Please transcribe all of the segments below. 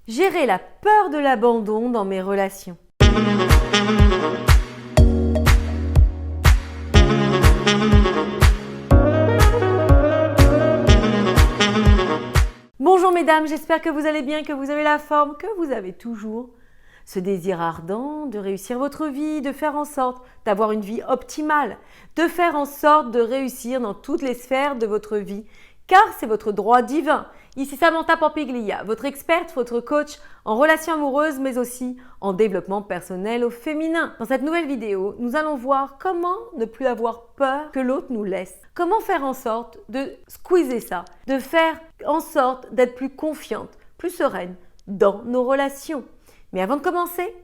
Gérer la peur de l'abandon dans mes relations. Bonjour mesdames, j'espère que vous allez bien, que vous avez la forme, que vous avez toujours ce désir ardent de réussir votre vie, de faire en sorte d'avoir une vie optimale, de faire en sorte de réussir dans toutes les sphères de votre vie, car c'est votre droit divin. Ici Samantha Pampiglia, votre experte, votre coach en relations amoureuses, mais aussi en développement personnel au féminin. Dans cette nouvelle vidéo, nous allons voir comment ne plus avoir peur que l'autre nous laisse. Comment faire en sorte de squeezer ça, de faire en sorte d'être plus confiante, plus sereine dans nos relations. Mais avant de commencer,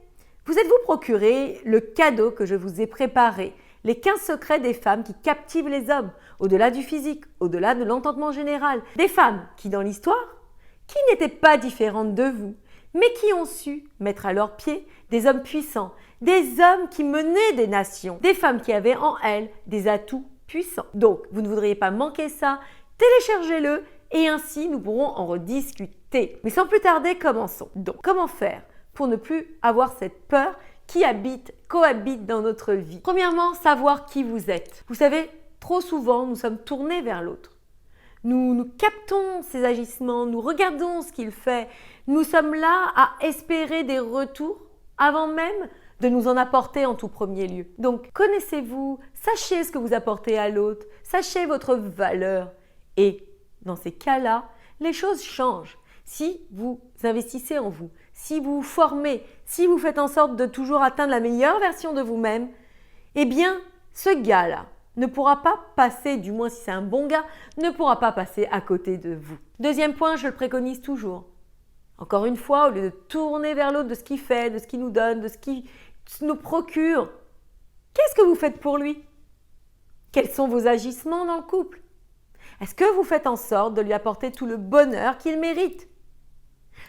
vous êtes-vous procuré le cadeau que je vous ai préparé, les 15 secrets des femmes qui captivent les hommes, au-delà du physique, au-delà de l'entendement général. Des femmes qui, dans l'histoire, qui n'étaient pas différentes de vous, mais qui ont su mettre à leurs pieds des hommes puissants, des hommes qui menaient des nations, des femmes qui avaient en elles des atouts puissants. Donc, vous ne voudriez pas manquer ça, téléchargez-le et ainsi nous pourrons en rediscuter. Mais sans plus tarder, commençons. Donc, comment faire pour ne plus avoir cette peur qui cohabite dans notre vie? Premièrement, savoir qui vous êtes. Vous savez, trop souvent, nous sommes tournés vers l'autre. Nous captons ses agissements, nous regardons ce qu'il fait. Nous sommes là à espérer des retours avant même de nous en apporter en tout premier lieu. Donc, connaissez-vous, sachez ce que vous apportez à l'autre, sachez votre valeur. Et dans ces cas-là, les choses changent. Si vous investissez en vous, si vous vous formez, si vous faites en sorte de toujours atteindre la meilleure version de vous-même, eh bien, ce gars-là ne pourra pas passer, du moins si c'est un bon gars, ne pourra pas passer à côté de vous. Deuxième point, je le préconise toujours. Encore une fois, au lieu de tourner vers l'autre de ce qu'il fait, de ce qu'il nous donne, de ce qu'il nous procure, qu'est-ce que vous faites pour lui? Quels sont vos agissements dans le couple? Est-ce que vous faites en sorte de lui apporter tout le bonheur qu'il mérite?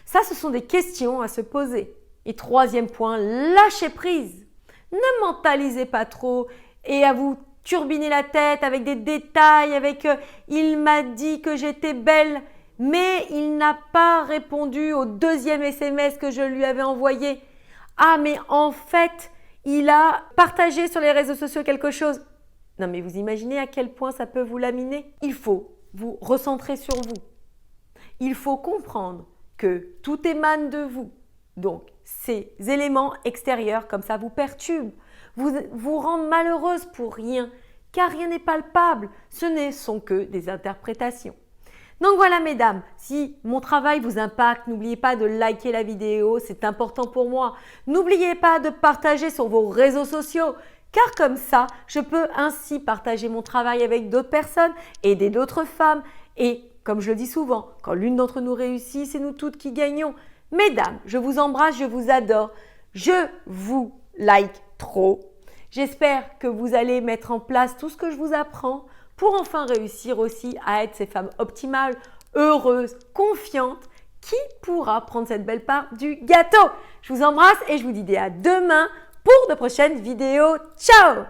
Ça, ce sont des questions à se poser. Et troisième point, lâchez prise. Ne mentalisez pas trop et à vous turbiner la tête avec des détails, avec il m'a dit que j'étais belle, mais il n'a pas répondu au deuxième SMS que je lui avais envoyé. Ah, mais en fait, il a partagé sur les réseaux sociaux quelque chose. Non, mais vous imaginez à quel point ça peut vous laminer? Il faut vous recentrer sur vous. Il faut comprendre que tout émane de vous. Donc, ces éléments extérieurs comme ça vous perturbent, vous rendent malheureuse pour rien, car rien n'est palpable. Ce ne sont que des interprétations. Donc voilà mesdames, si mon travail vous impacte, n'oubliez pas de liker la vidéo, c'est important pour moi. N'oubliez pas de partager sur vos réseaux sociaux, car comme ça, je peux ainsi partager mon travail avec d'autres personnes, aider d'autres femmes et comme je le dis souvent, quand l'une d'entre nous réussit, c'est nous toutes qui gagnons. Mesdames, je vous embrasse, je vous adore. Je vous like trop. J'espère que vous allez mettre en place tout ce que je vous apprends pour enfin réussir aussi à être ces femmes optimales, heureuses, confiantes, qui pourra prendre cette belle part du gâteau. Je vous embrasse et je vous dis à demain pour de prochaines vidéos. Ciao!